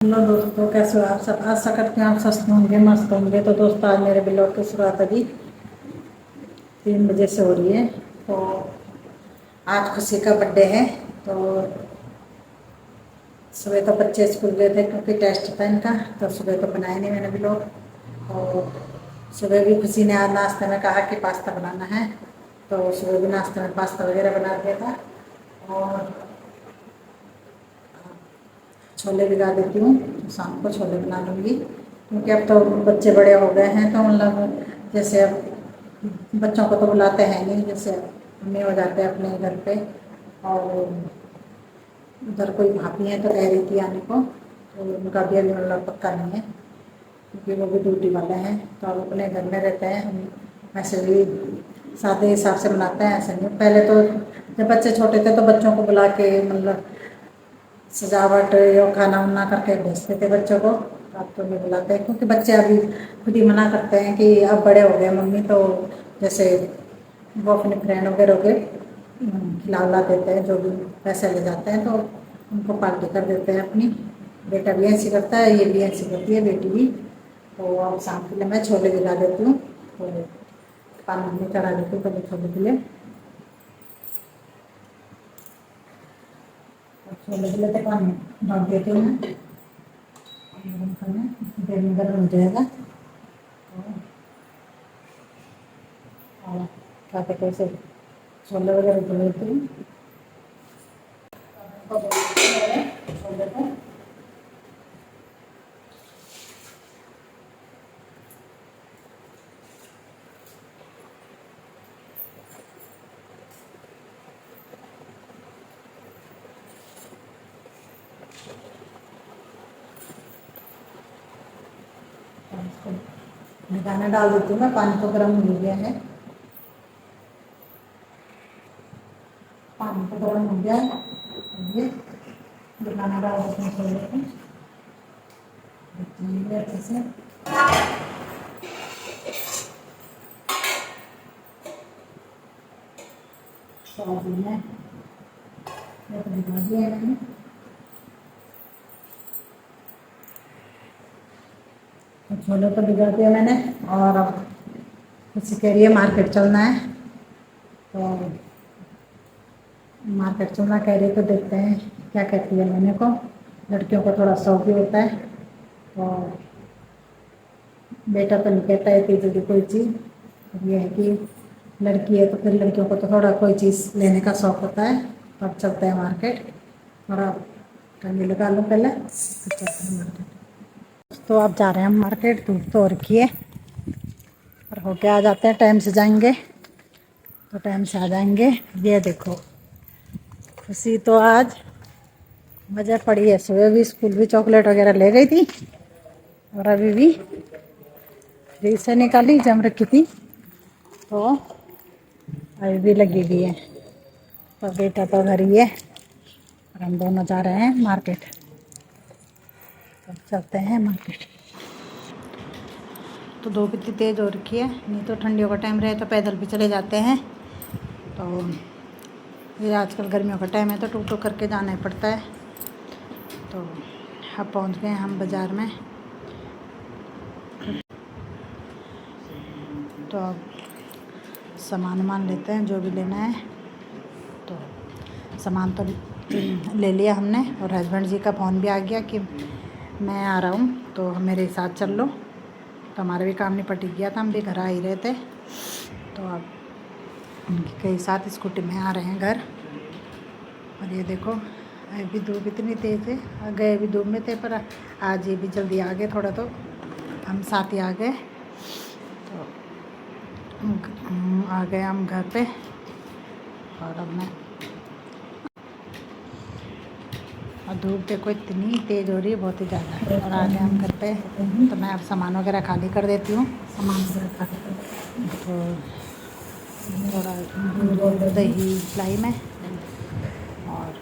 Hello दोस्तों, कैसे हो आप सब। आशा करते हैं आप स्वस्थ होंगे, मस्त होंगे। तो दोस्तों, आज मेरे ब्लॉग की शुरुआत अभी 3 बजे से हो रही है। तो आज खुशी का बर्थडे है। तो सुबह तो बच्चे स्कूल गए थे क्योंकि टेस्ट था इनका, तो सुबह तो बनाया नहीं मैंने ब्लॉग। और सुबह भी खुशी ने आज नाश्ते में कहा कि पास्ता बनाना है, तो सुबह भी नाश्ते में पास्ता वगैरह बना दिया था। और छोले भिगा देती हूँ, तो शाम को छोले बना लूँगी, क्योंकि अब तो बच्चे बड़े हो गए हैं। तो मतलब जैसे अब बच्चों को तो बुलाते हैं नहीं, जैसे मम्मी हो जाते हैं अपने घर पे। और उधर कोई भाभी है तो कह रही थी आने को, तो उनका भी अभी मतलब पक्का नहीं है, क्योंकि वो भी ड्यूटी वाले हैं। तो अब अपने घर में रहते हैं। हम ऐसे भी सादे हिसाब से बनाते हैं, ऐसे नहीं। पहले तो जब बच्चे छोटे थे तो बच्चों को बुला के मतलब सजावट या खाना वाना करके भेजते थे बच्चों को। अब तो नहीं बुलाते हैं, क्योंकि बच्चे अभी खुद ही मना करते हैं कि अब बड़े हो गए मम्मी, तो जैसे वो अपने फ्रेंड वगैरह के खिला उला देते हैं, जो भी पैसे ले जाते हैं तो उनको पार्टी कर देते हैं अपनी। बेटा भी ऐसी करता है, ये भी ऐसी करती है, बेटी भी। तो अब शाम के लिए मैं छोले भिगा देती हूँ, तो पानी में चढ़ा देती हूँ पहले छोले के लिए। छोले के लिए तो पानी ढक देती हूँ मैं, गरम करना, देर में गर्म हो जाएगा। और क्या कहते हैं, छोले वगैरह धो लेती हूँ। छोले को भिगाना डाल देती हूँ मैं। पानी तो गर्म हो गया है, पानी तो गर्म हो गया है। ये भिगाना डाल देती हूँ छोले को, अच्छे से। सोयाबीन है, ये तो भिगा दिया है मैंने। तो छोले तो भिगा दिया मैंने। और अब किसी कह रही है मार्केट चलना है, तो मार्केट चलना कह रही है, तो देखते हैं क्या कहती है। मैंने को लड़कियों को थोड़ा शौक भी होता है, तो बेटा तो नहीं कहता है इतनी जल्दी कोई चीज़। अब ये है कि लड़की है तो फिर लड़कियों को तो थोड़ा कोई चीज़ लेने का शौक होता है। तो अब चलते हैं मार्केट, थोड़ा ठंडी लगा लो पहले, फिर चलते हैं मार्केट। तो अब जा रहे हैं हम मार्केट, धूप तो हो रखी है, और होके आ जाते हैं। टाइम से जाएंगे तो टाइम से आ जाएंगे। ये देखो, खुशी तो आज मज़ा पड़ी है। सुबह भी स्कूल भी चॉकलेट वगैरह ले गई थी, और अभी भी फ्रिज से निकाली, जम रखी थी, तो अभी भी लगी हुई है। तो बेटा तो घर ही है, और हम दोनों जा रहे हैं मार्केट। तो चलते हैं मार्केट। तो धूप इतनी तेज़ हो रखी है, नहीं तो ठंडियों का टाइम रहे तो पैदल भी चले जाते हैं। तो ये आजकल गर्मियों का टाइम है तो टूक टूक करके जाना ही पड़ता है। तो अब पहुंच गए हम बाज़ार में। तो अब सामान वामान लेते हैं जो भी लेना है। तो सामान तो ले लिया हमने, और हस्बैंड जी का फ़ोन भी आ गया कि मैं आ रहा हूँ तो मेरे साथ चल लो। तो हमारा भी काम निपट गया था, हम भी घर आ ही रहे थे। तो अब उनके साथ स्कूटी में आ रहे हैं घर। और ये देखो, अभी धूप इतनी तेज़ है, आ गए अभी धूप में थे, पर आज ये भी जल्दी आ गए थोड़ा, तो हम साथ ही आ गए। तो आ गए हम घर पे। और अब मैं, और धूप देखो इतनी तेज़ हो रही है, बहुत ही ज़्यादा। और आ गए हम घर पे, तो मैं अब सामान वगैरह खाली कर देती हूँ। सामान वगैरह खाली तो थोड़ा दूध दही लाई में। और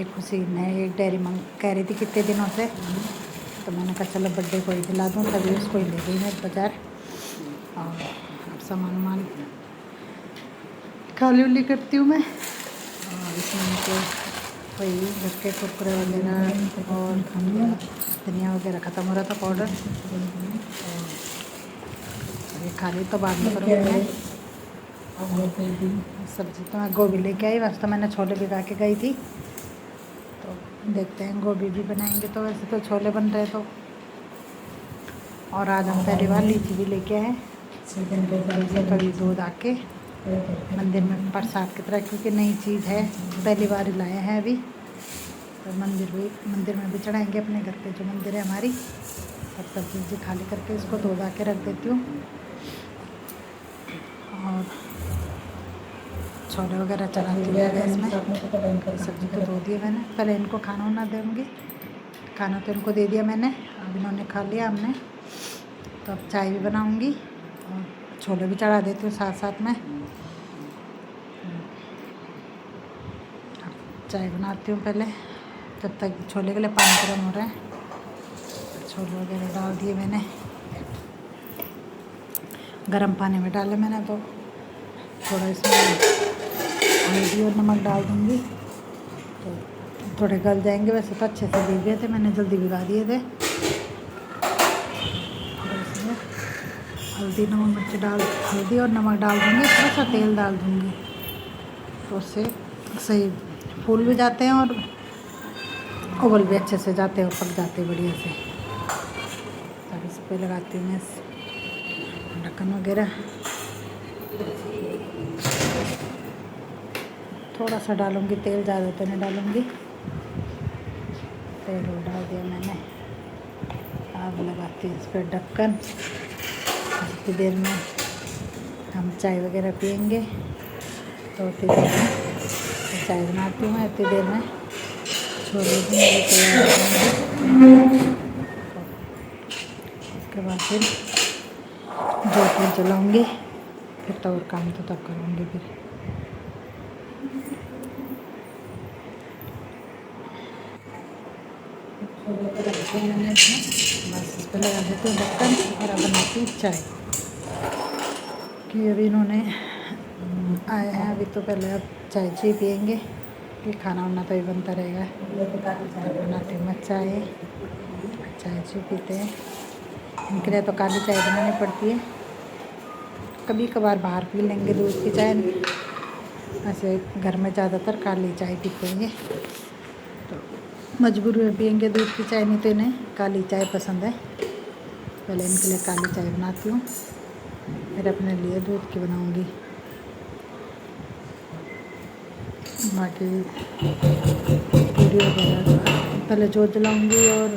एक खुशी ने एक डेयरी मंग कह रही थी कितने दिनों से, तो मैंने कहा चलो बर्थडे को ही दिला दूँ, तभी उसको ही ले गई मैं बाज़ार। और अब सामान वामान खाली उली करती हूँ मैं। और इसमें मुझे वही घर के कुरकुरे वगैरह और धनिया वगैरह ख़त्म हो रहा था पाउडर, और ये खाली तो बाद में करूँगी मैं। सब्ज़ी तो मैं गोभी लेके आई, वैसे तो मैंने छोले भिगा के गई थी, तो देखते हैं गोभी भी बनाएंगे। तो वैसे तो छोले बन रहे तो, और आज हम पहली बार लीची भी लेके आए, थोड़ी दूध आके मंदिर में प्रसाद की तरह, क्योंकि नई चीज़ है, पहली बार ही लाए हैं अभी। तो मंदिर में भी चढ़ाएंगे, अपने घर पे जो मंदिर है हमारी। तब सब्जी खाली करके इसको धो धा के रख देती हूँ, और छोले वगैरह चढ़ाती हूँ गैस में। सब्जी तो धो दी मैंने, पहले इनको खाना वाना दूँगी। खाना तो इनको दे दिया मैंने, अब इन्होंने खा लिया हमने, तो अब चाय भी बनाऊँगी और छोले भी चढ़ा देती हूँ साथ साथ में। चाय बनाती हूँ पहले, जब तक छोले के लिए पानी गर्म हो रहा है। छोले वगैरह डाल दिए मैंने, गर्म पानी में डाले मैंने, तो थोड़ा इसमें हल्दी और नमक डाल दूँगी, तो थोड़े गल जाएंगे। वैसे तो अच्छे से भीग गए थे, मैंने जल्दी भिगा दिए थे। इसमें हल्दी और नमक डाल दूँगी, थोड़ा सा तेल डाल दूँगी, तो उससे सही फूल भी जाते हैं और उबल भी अच्छे से जाते हैं और पक जाते हैं बढ़िया से। तब इस पर लगाती हूँ मैं ढक्कन वगैरह। थोड़ा सा डालूँगी तेल, ज़्यादा तो नहीं डालूँगी। तेल डाल दिया मैंने, अब लगाती हूँ इस पर ढक्कन। जितनी देर में हम चाय वगैरह पियेंगे, तो उतनी देर में चाय बनाती हूँ, इतनी देर में छोले भी मेरे तैयार हो जाएंगे। उसके बाद फिर जोत जलाऊँगी, फिर तो और काम तो तब करूँगी। फिर बस इस पर लगा देती हूँ ढक्कन, और अब बनाती हूँ चाय। कि अभी इन्होंने आए हैं अभी, तो पहले अब चाय पियेंगे, कि खाना वाना तो ही बनता रहेगा। बनाती हूँ मैं चाय पीते हैं। इनके लिए तो काली चाय बनानी पड़ती है, कभी कभार बाहर पी लेंगे दूध की चाय, ऐसे घर में ज़्यादातर काली चाय पीते हैं। तो मजबूरी में पियेंगे दूध की चाय, नहीं तो इन्हें काली चाय पसंद है। पहले इनके लिए काली चाय बनाती हूँ, फिर अपने लिए दूध की बनाऊँगी। बाकी पूरी वगैरह पहले जोत जलाऊँगी और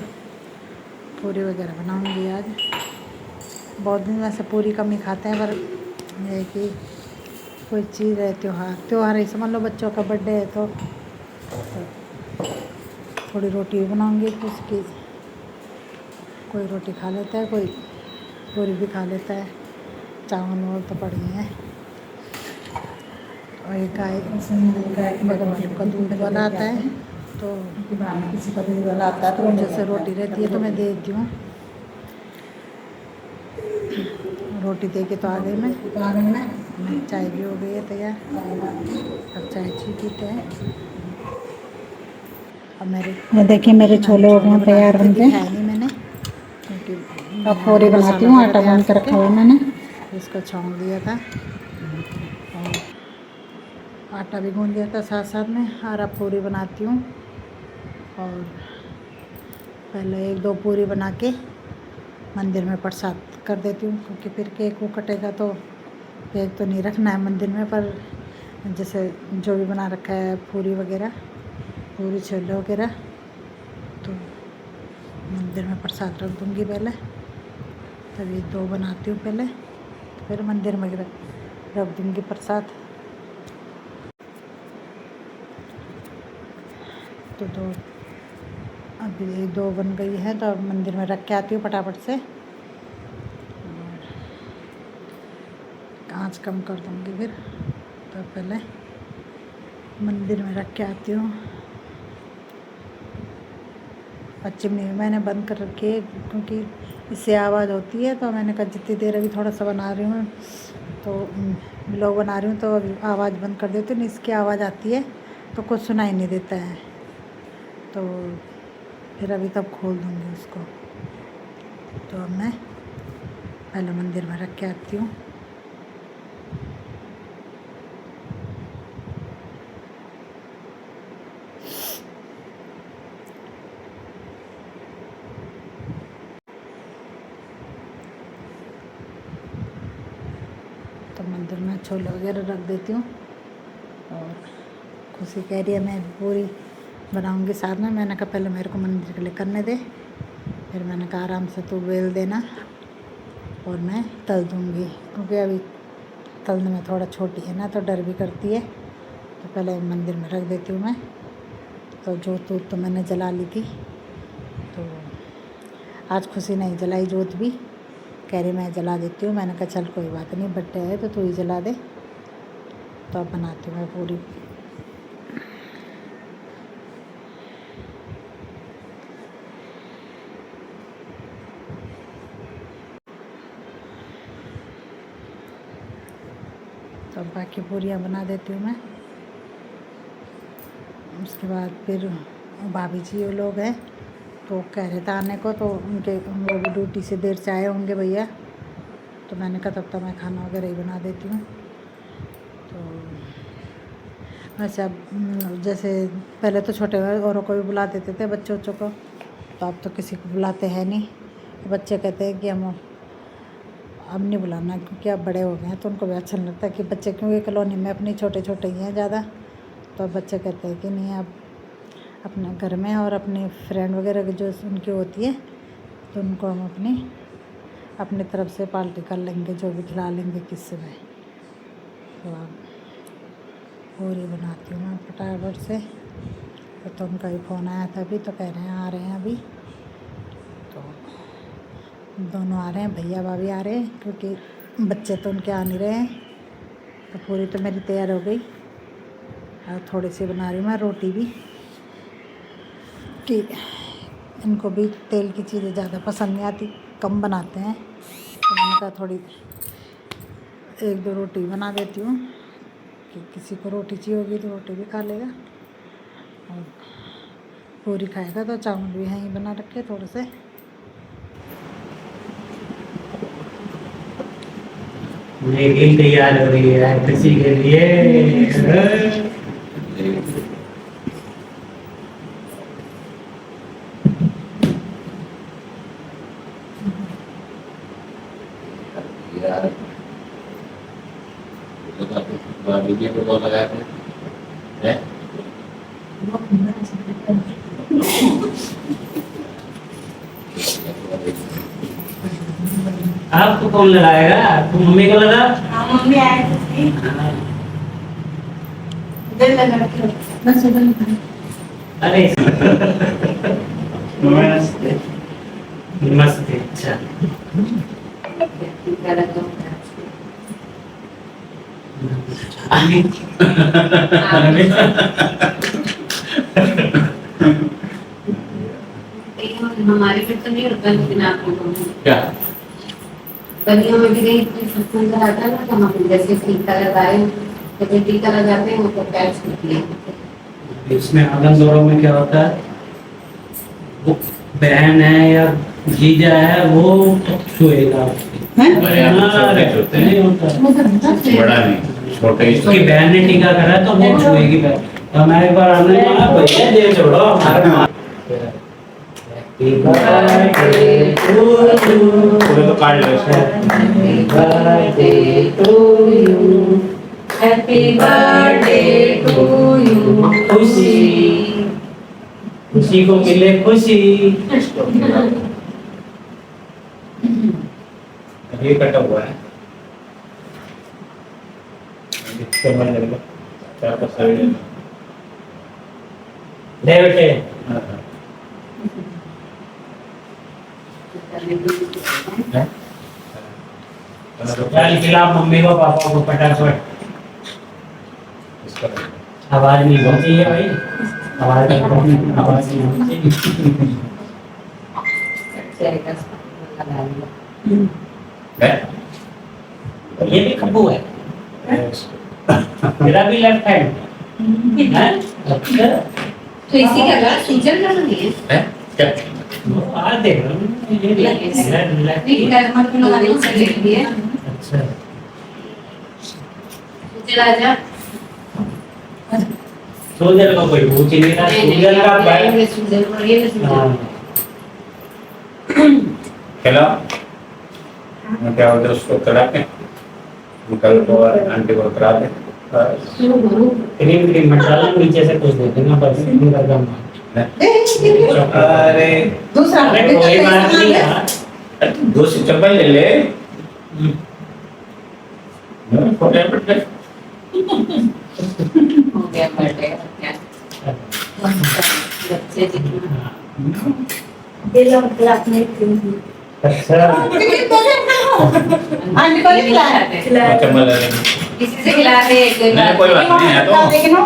पूरी वगैरह बनाऊँगी। आज बहुत दिन वैसे पूरी कम ही खाते हैं, पर ये कि कोई चीज़ है, त्यौहार ही समझ लो, बच्चों का बर्थडे है तो थोड़ी रोटी भी बनाऊँगी। तो उसकी कोई रोटी खा लेता है, कोई पूरी भी खा लेता है, चावल वावल तो पड़ी हैं। और ये गाय भगवान का दूध वाला आता है, तो किसी का दूध वाला आता है, तो जैसे रोटी रहती है तो मैं दे देती हूँ। रोटी दे के तो आ गई मैं चाय भी हो गई है तैयार। अब चाय पीते हैं। अब देखिए मेरे छोले हो गए तैयार बनके। नहीं मैंने, क्योंकि अब पूरी बनाती हूँ, आटा गूंद कर रखा हुआ मैंने, इसको छौंक दिया था और आटा भी गूंद दिया था साथ साथ में। और अब पूरी बनाती हूँ, और पहले 1-2 पूरी बना के मंदिर में प्रसाद कर देती हूँ, क्योंकि फिर केक वो कटेगा, तो केक तो नहीं रखना है मंदिर में, पर जैसे जो भी बना रखा है पूरी वगैरह, पूरी छोले वगैरह, तो मंदिर में प्रसाद रख दूँगी पहले। तभी 2 बनाती हूँ पहले, फिर मंदिर में रख दूँगी प्रसाद। तो अभी 2 बन गई है, तो अब मंदिर में रख के आती हूँ फटाफट से, और आँच कम कर दूँगी फिर। तो पहले मंदिर में रख के आती हूँ। और चिमनी भी मैंने बंद कर रखी है, क्योंकि इससे आवाज़ होती है, तो मैंने कहा जितनी देर अभी थोड़ा सा बना रही हूँ, तो व्लॉग बना रही हूँ, तो अभी आवाज़ बंद कर देती हूँ। इसकी आवाज़ आती है तो कुछ सुनाई नहीं देता है। तो फिर अभी तब खोल दूँगी उसको। तो अब मैं पहले मंदिर में रख के आती हूँ। तो मंदिर में छोले वगैरह रख देती हूँ। और खुशी कह रही है मैं पूरी बनाऊँगी साथ में। मैंने कहा पहले मेरे को मंदिर के लिए करने दे, फिर मैंने कहा आराम से तू बेल देना और मैं तल दूँगी, क्योंकि अभी तलने में थोड़ा छोटी है ना, तो डर भी करती है। तो पहले मंदिर में रख देती हूँ मैं। तो जोत वोत तो मैंने जला ली थी, तो आज खुशी नहीं जलाई जोत भी, कह रही मैं जला देती हूँ। मैंने कहा चल कोई बात नहीं, बर्थडे है तो तू ही जला दे। तो अब बनाती हूँ मैं पूरी। तो बाकी पूरियाँ बना देती हूँ मैं। उसके बाद फिर भाभी जी वो लोग हैं, तो कह रहे थे आने को, तो उनके उन लोग ड्यूटी से देर से आए होंगे भैया। तो मैंने कहा तब तक मैं खाना वगैरह ही बना देती हूँ। तो वैसे अब जैसे पहले तो छोटे औरों को भी बुला देते थे, बच्चों को, तो अब तो किसी को बुलाते हैं नहीं। बच्चे कहते हैं कि हम अब नहीं बुलाना, क्योंकि अब बड़े हो गए हैं, तो उनको भी अच्छा नहीं लगता कि बच्चे, क्योंकि कॉलोनी में अपनी छोटे छोटे ही हैं ज़्यादा। तो अब बच्चे कहते हैं कि नहीं, अब अपने घर में और अपनी फ्रेंड वगैरह जो उनकी होती है, तो उनको हम अपनी तरफ से पार्टी कर लेंगे, जो भी खिला लेंगे किसी में। तो अब पूरी बनाती हूँ मैं फटाफट से। तो उनका भी फ़ोन आया था अभी, तो कह रहे हैं आ रहे हैं अभी। तो दोनों आ रहे हैं, भैया भाभी आ रहे हैं, क्योंकि बच्चे तो उनके आ नहीं रहे हैं। तो पूरी तो मेरी तैयार हो गई, और थोड़ी सी बना रही हूँ मैं रोटी भी, कि इनको भी तेल की चीज़ें ज़्यादा पसंद नहीं आती, कम बनाते हैं। तो मैंने कहा थोड़ी 1-2 रोटी बना देती हूँ, कि किसी को रोटी चाहिए होगी तो रोटी भी खा लेगा, और पूरी खाएगा। तो चावल भी यहीं बना रखे थोड़े से। मेरी तैयार हो रही है किसी के लिए। वीडियो को कॉल लगाया थे, आपको कौन लगाएगा? तो मम्मी को लगा। मम्मी आए थे, दिल लगा के बस उधर। अरे नमस्ते। नमस्ते। अच्छा हमारे पे तो नहीं होता, लेकिन आपको क्या बनियों में भी नहीं सत्संग कराता है ना, तो हम जैसे टीका लगाए, जब टीका लगाते हैं तो पैच निकले। इसमें आगन दौरों में क्या होता है, वो बहन है या जीजा है, वो छुएगा नहीं होता, बड़ा नहीं, छोटे ही। उसकी बहन ने टीका करा तो वो छुएगी बहन। तो हमारे बार आने वाला भैया दे छोड़ो हमारे तो काट लो हैप्पी बर्थडे टू यू। खुशी खुशी को मिले खुशी। ये कटा हुआ है, चार का साइड ले बेटे चल खिला मम्मी को पापा को फटाफट। आवाज नहीं होनी चाहिए भाई, आवाज नहीं होनी चाहिए। ये भी खब्बू है, मेरा भी लेफ्ट हैंड है। अच्छा तो इसी का कलर सीजन का नहीं है है क्या वो आ देख रहा हूँ ये नहीं डायमंड में लगाने से लेती है अच्छा चला जा सोल्जर का कोई पूछ ही नहीं रहा सोल्जर का बैग ये सीजन और ये सीजन हाँ खेला मैं क्या होता है उसको करा के निकल को आंटी को करा दे क्रीम क्रीम मसाला नीचे से कुछ दे देना बस पूरा गम अरे दूसरा अरे कोई बात नहीं यार दो से चप्पल ले ले फोटो पे हो गया बर्थडे क्या बच्चे जितना ये लो ग्लास में क्रीम अच्छा आंटी को नहीं खिलाया चप्पल ले ले किसी से खिला रहे एक दो नहीं कोई बात नहीं है तो लेकिन वो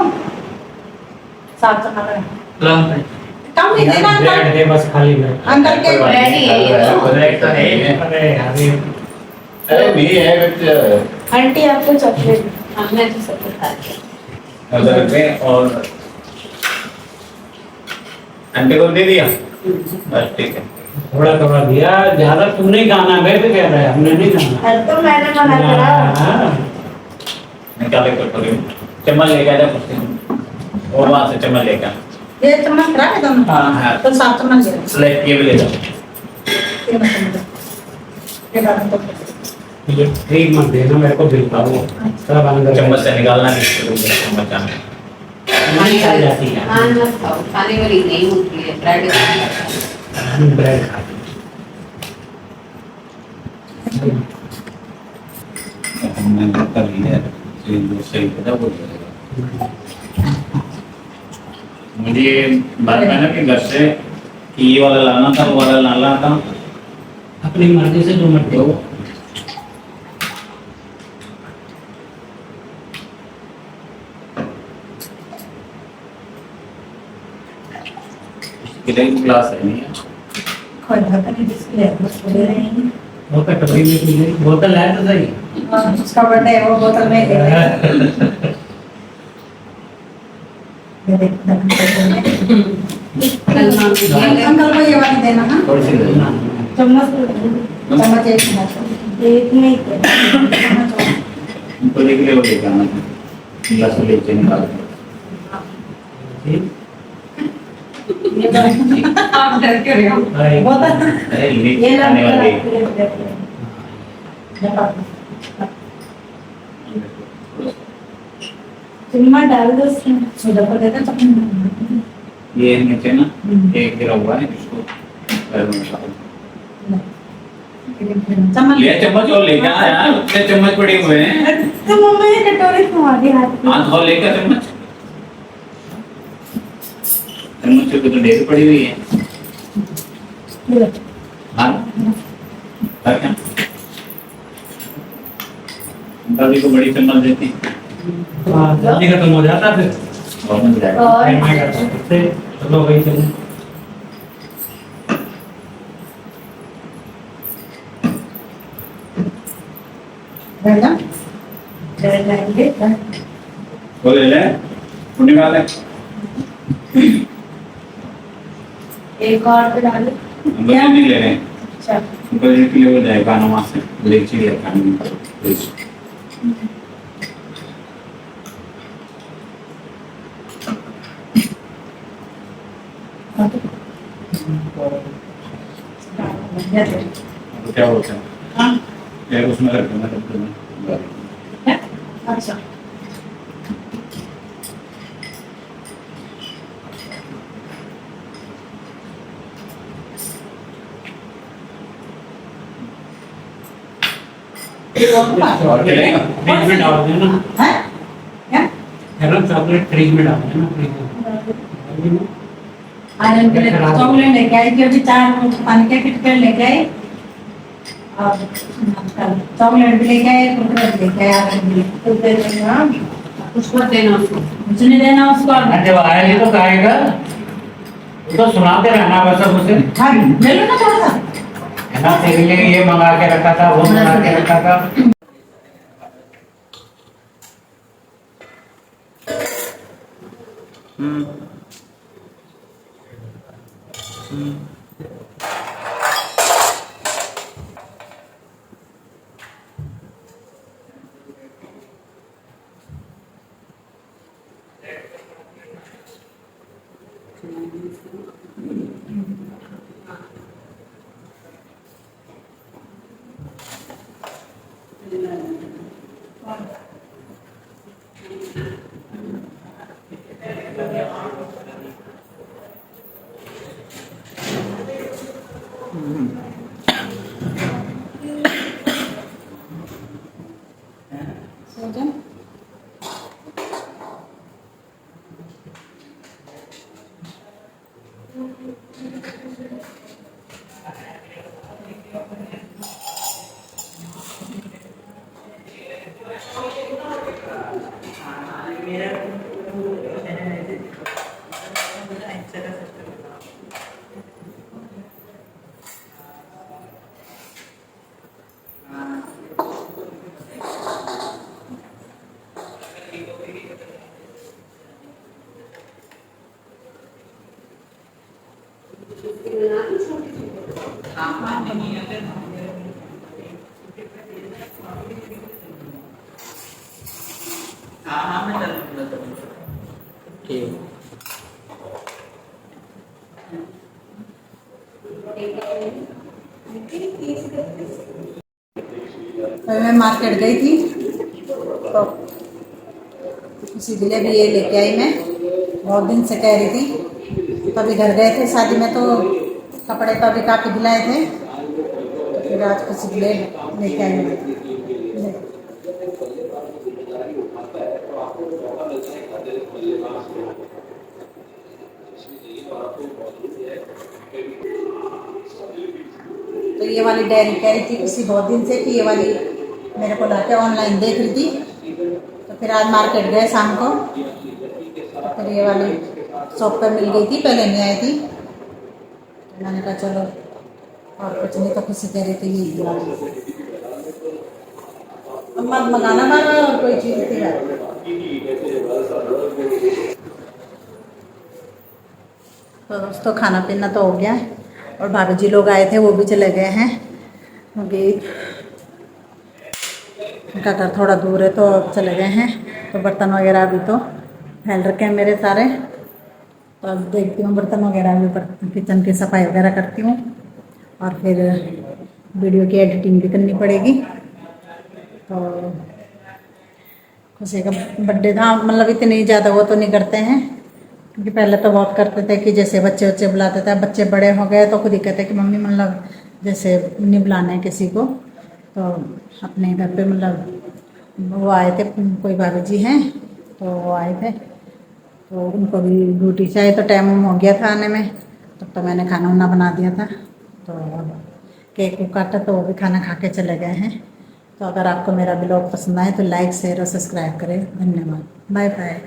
साफ चना लगा कम नहीं देना ब्रेड अंकल दे बस खाली ब्रेड अंकल के रेडी है ये तो। ब्रेड तो है अरे अरे अरे भी है बट आंटी आपको चॉकलेट हमने तो सब बता दिया उधर में और आंटी को दे दिया बस ठीक है थोड़ा थोड़ा दिया ज्यादा तू नहीं खाना मैं भी कह रहा है हमने नहीं खाना तो मैंने मना करा हाँ, निकाले कटोरी में चम्मच लेके आ जा कुछ और वहां से चम्मच लेके आ ये चम्मच खराब है दोनों हाँ तो साफ चम्मच दे स्लेट ये भी ले जाओ तीनों चम्मच ये डाल दो ये क्रीम मत देना मेरे को बिल्कुल वो सब अंदर चम्मच से निकालना नहीं चम्मच आना निकल जाती है हाँ मत खाओ खाने वाली नहीं होती है ब्रेड ब्रेड खाती हमने कर लिया ये जो सही पता वो मुझे बात मैंने कि घर से कि ये वाला लाना था वो वाला लाना था अपनी मर्जी से जो मर्जी तो कितने क्लास है नहीं कोई बात नहीं डिस्प्ले बस ले रहे हैं वो कटोरी में पी गई बोतल है तो सही हाँ, उसका बर्थडे है वो बोतल में ले रहे ये देख अंकल को ये वाली देना हाँ थोड़ी सी दे चम्मच चम्मच एक चम्मच एक नहीं उनको देख ले वो लेके आना ग्लास में लेके निकाल आप डर क्यों रहे हो भाई बोतल अरे ये लेके आने वाले चम्मच डाल दो उसमें उधर पर देते चम्मच ये नीचे ना एक गिरा हुआ है इसको पैर में डालो चम्मच ये चम्मच और लेके आ यार उतने चम्मच पड़े हुए हैं तो मम्मा ने कटोरी घुमा दी हाथ में हाथ और लेकर चम्मच चम्मच की तो ढेर पड़ी हुई है हाँ क्या दादी को बड़ी चम्मच देती जल्दी खत्म हो जाता फिर और मिल जाएगा और टाइम में कर सकते चलो भाई चलो रहना डर जाएंगे वो ले ले वो निकाल ले एक और पे डालो हम बच्चे नहीं ले रहे हैं अच्छा बच्चे के लिए वो जाएगा ना वहाँ से ले चिड़िया खाने में प्लीज तो क्या होता है हाँ यार उसमें रख देना अच्छा और चलेगा फ्रिज में डाल देना हैं क्या गरम चॉकलेट फ्रिज में डाल देना फ्रिज में आयरन के लिए चॉकलेट लेके आई थी अभी 4 पानी के किटकैट लेके आई और चॉकलेट भी लेके आए कुरकुरे भी लेके आए आयरन के लिए तो दे देना उसको देना उसको कुछ नहीं देना उसको जब आया नहीं तो खाएगा वो तो सुनाते रहना बस अब उसे हाँ ले लो ना थोड़ा सा है ना तेरे लिए ये मंगा के रखा था वो मंगा के रखा था सोजन ठीक। अभी मैं मार्केट गई थी तो इसीलिए भी ये लेके आई। मैं बहुत दिन से कह रही थी। तभी घर गए थे शादी में तो कपड़े तो अभी काफ़ी दिलाए थे, तो फिर आज किसी के लिए लेके आई हूँ। तो ये वाली डायरी कह रही थी किसी बहुत दिन से कि ये वाली मेरे को लाके ऑनलाइन देख रही थी। तो फिर आज मार्केट गए शाम को, तो फिर ये वाली शॉप पर मिल गई थी, पहले नहीं आई थी। तो मैंने कहा चलो, और कुछ नहीं तो किसी कह रही थी ये दिला दो। अब मत मंगाना बार बार और कोई चीज़ थी यार। तो दोस्तों खाना पीना तो हो गया है और भाभी जी लोग आए थे, वो भी चले गए हैं। अभी उनका घर थोड़ा दूर है तो चले गए हैं। तो बर्तन वगैरह अभी तो फैल रखे हैं मेरे सारे। तो अब देखती हूँ बर्तन वगैरह भी, किचन की सफाई वगैरह करती हूँ और फिर वीडियो की एडिटिंग भी करनी पड़ेगी। तो खुशी का बर्थडे था, मतलब इतनी ज़्यादा वो तो नहीं करते हैं, क्योंकि पहले तो बहुत करते थे कि जैसे बच्चे बुलाते थे। बच्चे बड़े हो गए तो खुद ही कहते कि मम्मी मतलब जैसे नहीं बुलाना है किसी को। तो अपने घर पे मतलब वो आए थे, कोई भाभी जी हैं तो वो आए थे, तो उनको भी ड्यूटी से आए तो टाइम हो गया था आने में। तब तो मैंने खाना वाना बना दिया था। तो केक को काटा तो वो भी खाना खा के चले गए हैं। तो अगर आपको मेरा ब्लॉग पसंद आए तो लाइक शेयर और सब्सक्राइब करें। धन्यवाद। Bye bye.